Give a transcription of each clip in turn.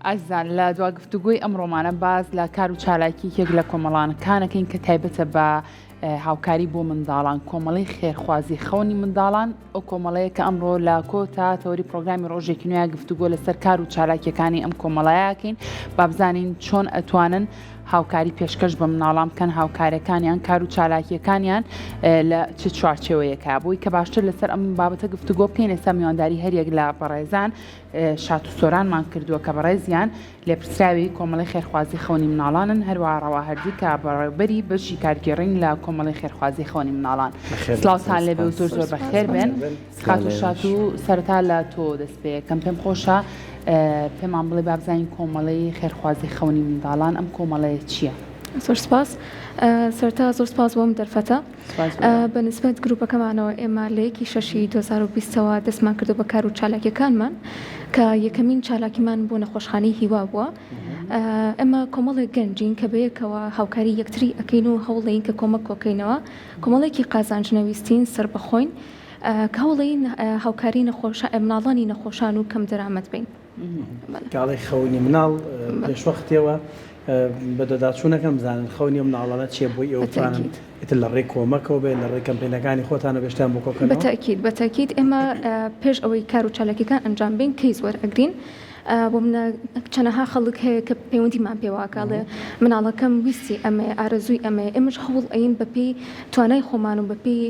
ئازان لە دواگفتوگوی ئەمڕۆمانە باز لە کار و چالاکی یەک لە کۆمەڵانەکانەکەین کە تایبەتە بە هاوکاری بۆ منداڵان کۆمەڵی خێرخوازی خەونی منداڵان ئەو کۆمەڵەیە کە ئەمڕۆ لە کۆتا تەوەری پرۆگرامی ڕۆژێکی نوێ گفتوگۆ لەسەر کار و چالاکیەکانی ئەم کۆمەڵایەکەین با بزانین چۆن ئەتوانن هاوکاری پێشکەش بە مناڵان بکەن هاوکارەکانیان کار و چالاکیەکانیان لە چ چوارچێوەیەکە بووی کە باشتر لەسەر ئەم بابەتە گفتوگۆ بکەین ئێستا میوانداری هەریەک لە بەڕێزان شات و سۆرانمان کردووە کە بەڕێزیان لێپرسراوی کۆمەڵی خێرخوازی خەونی مناڵانن هەروە ڕەواهەردی کە بەڕێوەبەری بەشی کارگێڕین لە کۆمەڵی خێرخوازی خەونی مناڵان سلااوتان لێبێ و زۆر زۆر بەخێر بێن خات و شات و سەرەتا لە تۆ دەست پێ کەم پێم خۆشە پێمان بڵێ بابزانین کۆمەڵی خێرخوازی خەونی منداڵان ئەم کۆمەڵەیە چییە؟ زۆر سپاس سەرتا زۆر سپاس بۆم دەرفەتە بەنسبەت گروپەکەمانەوە ئێمە لە 1/6/2020ەوە دەستمان کردو بە کار و چالاکیەکانمان کە یەکەمین چالاکیمان بۆ نەخۆشخانەی هیوا بووە ئەمە کۆمەڵێک گەنجین کە بەیەکەوە هاوکاری یەکتری ئەکەین و هەوڵین کە کۆمەک کۆکەینەوە کۆمەڵێکی قازانجنەویستین سەر بەخۆین کە هەوڵین هاوکاری مناڵانی نەخۆشان و کەم دەرامەت بین کاڵی خەونی مناڵ پێشوەختەوە بەدەداچوونەکەم بزانن خەونی مناڵانە چیە بۆی ئەوتوانن ئیتر لە ڕێی کۆمەکەوە بێن لە ڕێی کەمپینەکانی خۆتانە بێشتان بۆ کۆکردنەوە بەتاکید ئێمە پێش ئەوەی کار و چالاکیەکان ئەنجام بین کەیس وەرئەگرین بۆ منە چەنەها خەڵک هەیە کە پەیوەندیمان پێواکاڵێ مناڵەکەم ویستی ئەمێ ئارەزووی ئەمێ ئێمەش هەوڵ ئەین بەپێی توانای خۆمان و بەپێی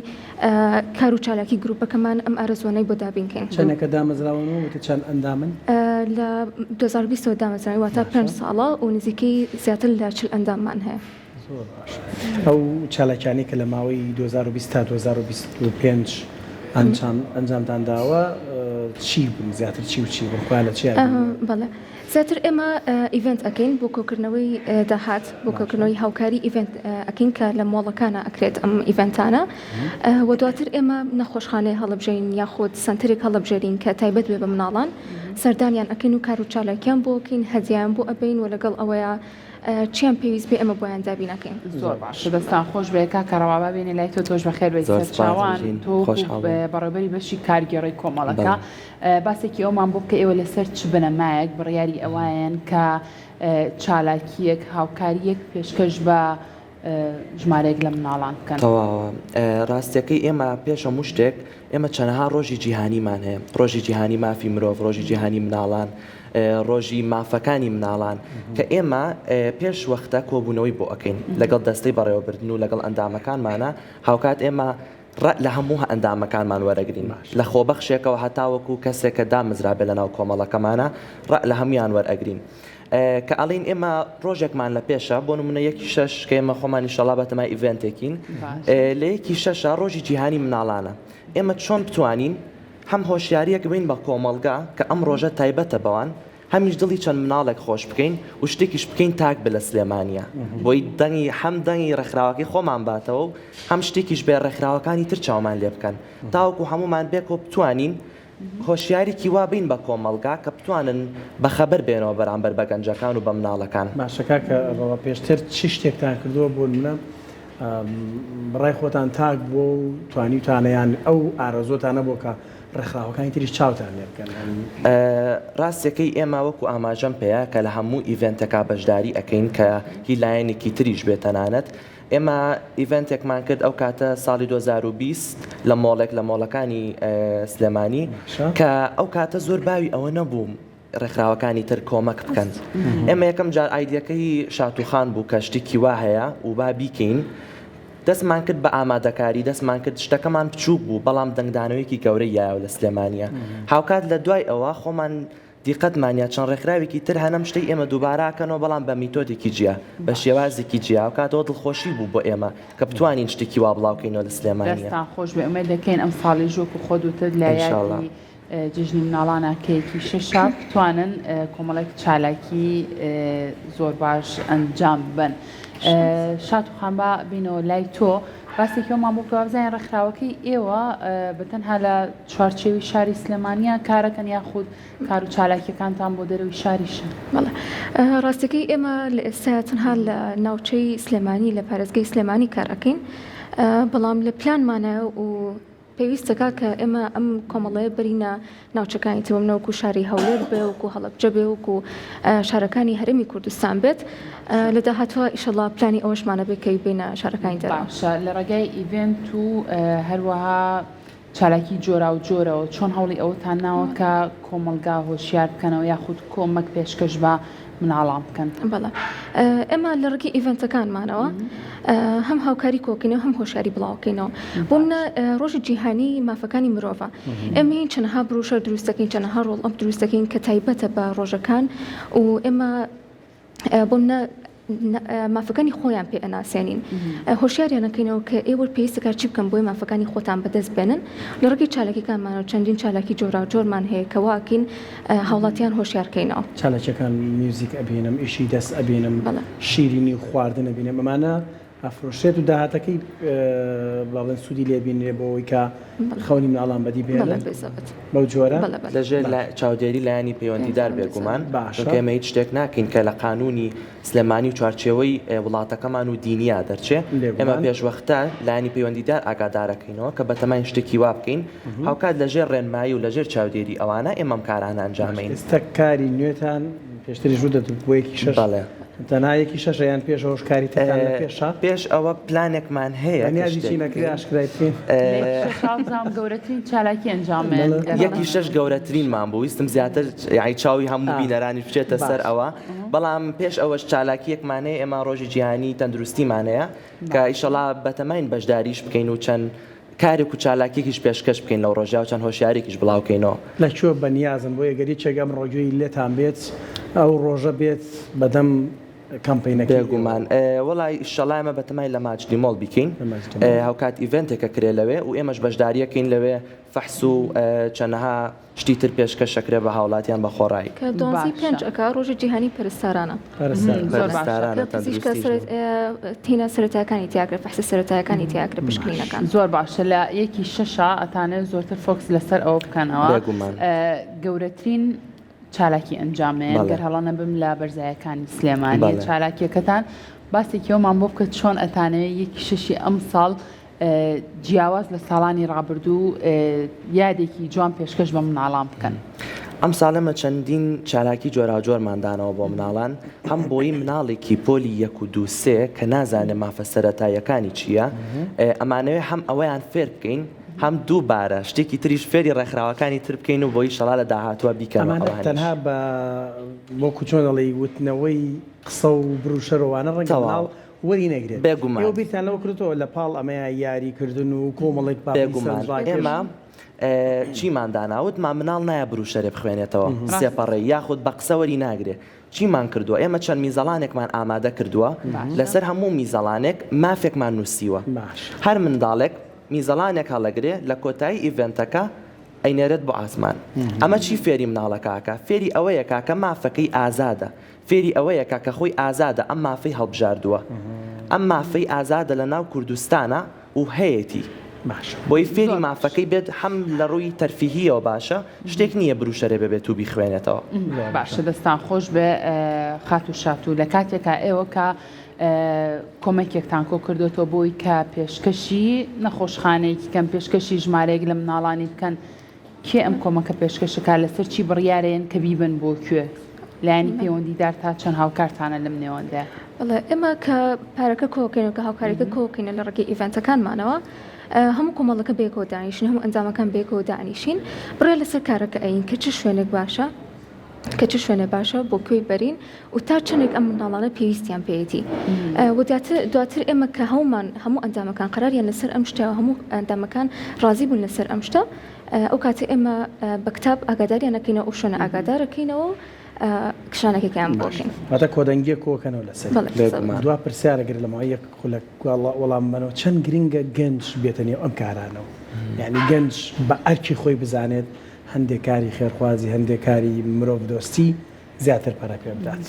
کار و چالاکی گروپەکەمان ئەم ئارەزوانەی بۆ دابینکەین چەندێکە دامەزراونەوە وتە چەند ئەندامن لە 2020 دامەزراوی واتە 5 ساڵە و نزیکەی زیاتر لە 40 ئەنداممان هەیە ئەو چالاکیانی کە لە ماوەی 2020 تا 2025 ئەنجامتان داوە چی بوون زیاتر چی و چی بخوایان لە چی بەڵێ زیاتر ئێمە ئیڤنت ئەکەین بۆ کۆکردنەوەی داهات بۆ کۆکردنەوەی هاوکاری ئیڤنت ئەکەین کە لە مۆڵەکانە ئەکرێت ئەم ئیڤنتانە و دواتر ئێمە نەخۆشخانەی هەڵبژین یاخود سنتەرێک هەڵبژێرین کە تایبەت بێ بە مناڵان سەردانیان ئەکەین و کار و چالاکیان بۆ بکەین هەدیان بۆ ئەبین و لەگەڵ ئەوەیە چیان پێویست بێ ئەمە بۆیان دابینەکەین زۆر باش دەستان خۆش بێکا کەڕەوا بێنێ لای تۆ تۆش بەخێر بێت چاوان تۆ بەڕێوەبەری بەشی کارگێڕی کۆمەڵەکە باسێکی ئەومان بۆ بکە ئێوە لەسەر چ بنەمایەک بڕیاری ئەوایەن کە چالاکیەک هاوکاریەک پێشکەش بە ژمارەیەک لە مناڵان بکەن تەواوە ڕاستیەکەی ئێمە پێش هەموو شتێک ئێمە چەندەها ڕۆژی جیهانیمان هەیە ڕۆژی جیهانی مافی مرۆڤ ڕۆژی جیهانی مناڵان ڕۆژی مافەکانی مناڵان کە ئێمە پێش وەختە کۆبوونەوەی بۆ ئەەکەین لەگەڵ دەستەی بەڕێوەبردن و لەگەڵ ئەندامەکانمانە هاوکات ئێمە لە هەموو ئەندامەکانمان وەرەگرین لە خۆبەخشێکەوە هەتاوەکو کەسێک کە دامزرابێ لە ناو کۆمەڵەکەمانە لە هەمویان وەرئەگرین کە ئەڵین ئێمە ڕۆژێکمان لە پێشە بۆ نمونە 1/6 کە ئێمە خۆمانی شەڵا بەتەمای ئیڤنتێکین لە 1/6 ڕۆژی جیهانی مناڵانە ئێمە چۆن بتوانین هەم هۆشیاریەک بین بە کۆمەڵگا کە ئەم ڕۆژە تایبەتە بەوان هەمیش دڵی چەند مناڵێک خۆش بکەین و شتێکیش بکەین تاک بە لە سلێمانیە بۆی دەنگی هەم دەنگی ڕێکخراوەکەی خۆمان باتەوە و هەم شتێکیش بێ ڕێکخراوەکانی تر چاومان لێ بکەن تاوەکو هەمومان بێکۆ بتوانین هۆشیارێکی وا بین بە کۆمەڵگا کە بتوانن بەخەبەر بێنەوە بەرامبەر بە گەنجەکان و بە مناڵەکان باشەکە کە ڕەوە پێشتر چی شتێکتان کردووە بۆ منە بڕای خۆتان تاک بۆ و توانیتانەیان ئەو ئارەزۆتانە بۆ کە ڕێکخراوەکانی تریش چاوتان لێ بکەن ڕاستیەکەی ئێمە وەکو ئاماژەم پێەیە کە لە هەموو ئیڤنتەکە بەشداری ئەەکەین کە هی لایەنێکی تریش بێتەنانەت ئێمە ئیڤنتێکمان کرد ئەو کاتە ساڵی 2020 لە مۆڵێک لە مۆڵەکانی سلێمانی کە ئەو کاتە زۆر باوی ئەوە نەبووم ڕێکخراوەکانی تر کۆمەک بکەن ئێمە یەکەم جار ئایدیەکەی شاتوخان بوو کە شتێکی وا هەیە و با بیکەین دەستمان کرد بە ئامادەکاری دەستمان کرد شتەکەمان بچووک بوو بەڵام دەنگدانەوەیکی گەورەی یاوە لە سلێمانیە هاوکات لە دوای ئەوە خۆمان دیقەتمانیا چەند ڕێکخراوێکی تر هەنەم شتەی ئێمە دووباراکەنەوە بەڵام بە میتۆدێکی جیا بە شێوازێکی جیا هاوکاتەوە دڵخۆشی بوو بۆ ئێمە کە بتوانین شتێکی وا بڵاوکەینەوە لە سلێمانیە دەستان خۆش بێ ئومێد دەکەین ئەم ساڵی ژۆک و خۆدوتر لە یادی جژنی مناڵانە کەیەکی شەشە بتوانن کۆمەڵێک چالاکی زۆر باش ئەنجام بن شات و خانبا بینەوە لای تۆ باسێکەوەمان بۆ بزانین ڕێکخراوەکەی ئێوە بەتەنها لە چوارچێوی شاری سلێمانیە کارەکەن یاخود کار و چالاکیەکانتان بۆ دەرەوەی شاریشە ڕاستیەکەی ئێمە لە ئێستا تەنها لە ناوچەی سلێمانی لە پارێزگای سلێمانی کار ئەەکەین بەڵام لە پلانمانە و پێویستەکە کە ئێمە ئەم کۆمەڵەیە بەرینە ناوچەکانی ترۆمنەوەکو شاری هەولێر بێ وەکو هەڵەبجە بێ وەکو شارەکانی هەرێمی کوردستان بێت لە داهاتوە ئیشەڵا پلانی ئەوەشمانە بێت کە بینە شارەکانی دەرەوە. باشە لە ڕێگای ئیڤنت و هەروەها چالاکی جۆرا و جۆرەوە چۆن هەوڵی ئەوتان ناوە کە کۆمەلگا هۆشیار بکەنەوە یاخود کۆمەک پێشکەش بە مناڵام بکەن. بەڵێ ئێمە لە ڕێگەی ئیڤنتەکانمانەوە هەم هاوکاری کۆکینەوە هەم هۆشیاری بڵاوکەینەوە بۆ منە ڕۆژی جیهانی مافەکانی مرۆڤە ئێمە چەندەها بروشە دروست دەکەین چەندەها ڕۆڵ ئەپ دروست دەکەین کە تایبەتە بە ڕۆژەکان و ئێمە بۆ منە مافەکانی خۆیان پێ ئەناسێنین هۆشیاریانەکەینەوە کە ئێوە پێویستەکە چی بکەم بۆی مافەکانی خۆتان بەدەست بێنن لە ڕێگەی چالاکیەکانمانەوە چەندین چالاکی جۆرا و جۆرمان هەیە کە واکەین هاوڵاتیان هۆشیارکەینەوە. چالاکیەکان میوزیک ئەبینم ئیشی دەست ئەبینم شیرینی خواردن ئەبینم ئەمانە ئەفرۆشێت و داهاتەکەی باڵێن سوودی لێبینێ بۆەوەی کە خەونی مناڵان بەدی بێنن بەو جۆرە لەژێر چاودێری لایانی پەیوەندیدار بێگومان ئێمە هیچ شتێک ناکەین کە لە قانونی سلێمانی و چوارچێوەی وڵاتەکەمان و دینیا دەرچێت ئێمە پێشوەختە لایانی پەیوەندیدار ئاگادارەکەینەوە کە بەتەمای شتێکی وا بکەین هاوکات لەژێر ڕێنمایی و لەژێر چاودێری ئەوانە ئێمەم کارانە ئەنجامین. ئێستا کاری نوێتان پێشتری ژوو دەدوت بۆ یەکی شەش تەنایەکی شەشەیان پێشەوەش کاری تەکان لە پێشە پێش ئەوە پلانێکمان هەیە نکری ئاشکرای بکەین گەورەترین چالاکی ئەنجامێن یەکی شەش گەورەترینمان بوو ویستم زیاتر یعنی چاوی هەموو بینەرانی بچێتە سەر ئەوە بەڵام پێش ئەوەش چالاکیەکمانەیە ئێمە ڕۆژی جیهانی تەندروستیمانەیە کە ئیشەڵا بەتەماین بەشداریش بکەین و چەند کارێک و چالاکیێکیش پێشکەش بکەین لەو ڕۆژیا و چەند هۆشیارێکیش بڵاوکەینەوە لەکوێ بەنیازم بۆ یەگەری چێگەم ڕۆژووی لێتان بێت ئەو ڕۆژە بێت بەدەم کەمپینەکە بێگومان وڵی شەڵایمە بەتەمای لە ماجدی مۆڵ بکەین هاوکات ئیڤنتێکە کرێ لەوێ و ئێمەش بەشداریەکەین لەوێ فەحس و چەندەها شتی تر پێشکەشەکرێ بە هاوڵاتیان بە خۆڕایی کە 25 ئەکا ڕۆژی جیهانی پەرستارانە تینە سەرەتایەکانی تیاگرە فەحسی سەرەتایەکانی تیاگرە پشکنینەکان زۆر باشە لە یەکی شەشە ئەتانێت زۆرتر فۆکس لەسەر ئەوە بکەنەوە گەورەترین چالاکی ئەنجامێن گەر هەڵانە بم لە بەرزایەکانی سلێمانی چالاکیەکەتان باسێکیەوەمان بۆ بکە چۆن ئەتانەوێت یەکی شەشی ئەم ساڵ جیاواز لە ساڵانی ڕابردوو یادێکی جوان پێشکەش بە مناڵان بکەن. ئەم ساڵەمە چەندین چالاکی جۆرا جۆرماندانەوە بۆ مناڵان هەم بۆی مناڵێکی پۆلی 1 و 2 3 کە نازانێ مافە سەرەتاییەکانی چییە ئەمانەوێ هەم ئەوەیان فێر بکەین هەم دووبارە شتێکی تریش فێری ڕێکخراوەکانی تر بکەین و بۆی شەڵا لە داهاتوە بیکەن تەنها بە بۆ کوچۆنەڵی وتنەوەی قسە و بروشەرەوەوانە ڕێگەڵ وەری نەگرێت بێگومان بیرتان لەوە کردەوە لە پاڵ ئەمەیە یاریکردن و کۆمەڵێک بێگومان ئێمە چیمان داناوتمان مناڵ نایە بروشەرێ بخوێنێتەوە سێپەڕێ یاخود بە قسەوەری ناگرێت چیمان کردووە ئێمە چەند میزەڵانێکمان ئامادە کردووە لەسەر هەموو میزەڵانێک مافێکمان نووسیوە هەر منداڵێک میزەڵانێک هەڵەگرێ لە کۆتایی ئیڤنتەکە ئەینێرێت بۆ ئاسمان ئەمە چی فێری مناڵەکەکە فێری ئەوەیە کاکە مافەکەی ئازادە فێری ئەوەیە کاکە خۆی ئازادە ئەم مافەی هەڵبژاردووە ئەم مافەی ئازادە لە ناو کوردستانە و هەیەتی بۆی فێری مافەکەی بێت هەم لە ڕووی تەرفیهیەوە باشە شتێک نییە بروشەرێ ببێت و بیخوێنێتەوە باشە دەستان خۆش بێ خات و شات و لە کاتێکە ئێوە کە کۆمەکێکتان کۆ کردوەوە بۆی کە پێشکەشی نەخۆشخانەیەکی کەم پێشکەشی ژمارەیەک لە مناڵانی بکەن کێ ئەم کۆمەکە پێشکەشەکە لەسەر چی بڕیارێن کە بیبن بۆ کوێ لایانی پەیوەندیدار تا چەند هاوکارتانە لەم نێوەندە ئێمە کە پارەکە کۆکەین و کە هاوکاریەکە کۆکەینە لە ڕێگەی ئیڤنتەکانمانەوە هەموو کۆمەڵەکە بێکەوە دانیشین هەموو ئەنجامەکان بێکەوە دانیشین بڕێ لەسەر کارەکە ئەین کە چ شوێنێک باشە کە چ شوێنە باشە بۆ کوێی بەرین و تا چنێک ئەم مناڵانە پێویستیان پێیەتی دواتر ئێمە کە هەموو ئەنجامەکان قەراریان لەسەر ئەم شتەوە هەموو ئەندامەکان ڕازی بوون لەسەر ئەم شتە ئەو کاتێ ئێمە بە کتاب ئاگاداریانەکەینەوە ئەو شوێنە ئاگادارەکەینەوە کشانێکەکەیان بۆکەین واتە کۆدەنگیە کۆکەنەوە لەسەر دوا پرسیارەگر لەمەوە یەک وەڵام بنەوە چەند گرنگە گەنج بێتە نێو ئەم کارانەوە یعنی گەنج بە ئەرکی خۆی بزانێت هەندێک کاری خێرخوازی هەندێک کاری مرۆڤ دۆستی زیاتر پەرە پێ بدات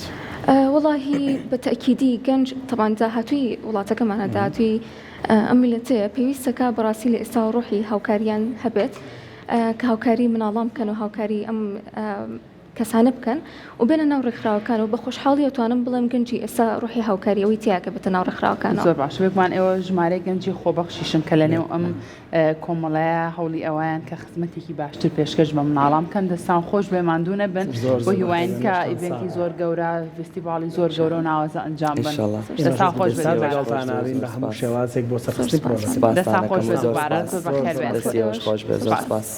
وڵاهی بە تەکیدی گەنج تەبان داهاتووی وڵاتەکەمانە داهاتووی ئەم میلەتەیە پێویستەکە بەڕاستی لە ئێستا ڕۆحی هاوکاریان هەبێت کە هاوکاری مناڵان بکەن و هاوکاری ئەم کەسانە بکەن و بێنە ناو ڕێکخراوەکان و بە خۆشحاڵی ئەتوانم بڵێم گەنجی ئێستا ڕوحی هاوکاریەوەی تیاکە بێتە ناو ڕێکخراوەکانەوە. زۆر باش بێکمان ئێوە ژمارە گەنجی خۆبەخشیشن کە لە نێو ئەم کۆمەڵەیە هەوڵی ئەویان کە خزمەتێکی باشتر پێشکەش بە مناڵام کەن دەستان خۆش بێ ماندوو نەبن بۆ هیواین کە ئیڤنتی زۆر گەورە فستیڤاڵی زۆر گەورە و ناوازە ئەنجام بن. دەستان خۆش بێ لەگەڵتاناوین بە هەموو شێوازێک بۆ سەرپرسی پرۆژە. دەستان خۆش بێ دووبارە زۆر بەخێر بێن. دەستی ئەوەش خۆش بێ. زۆر سپاس.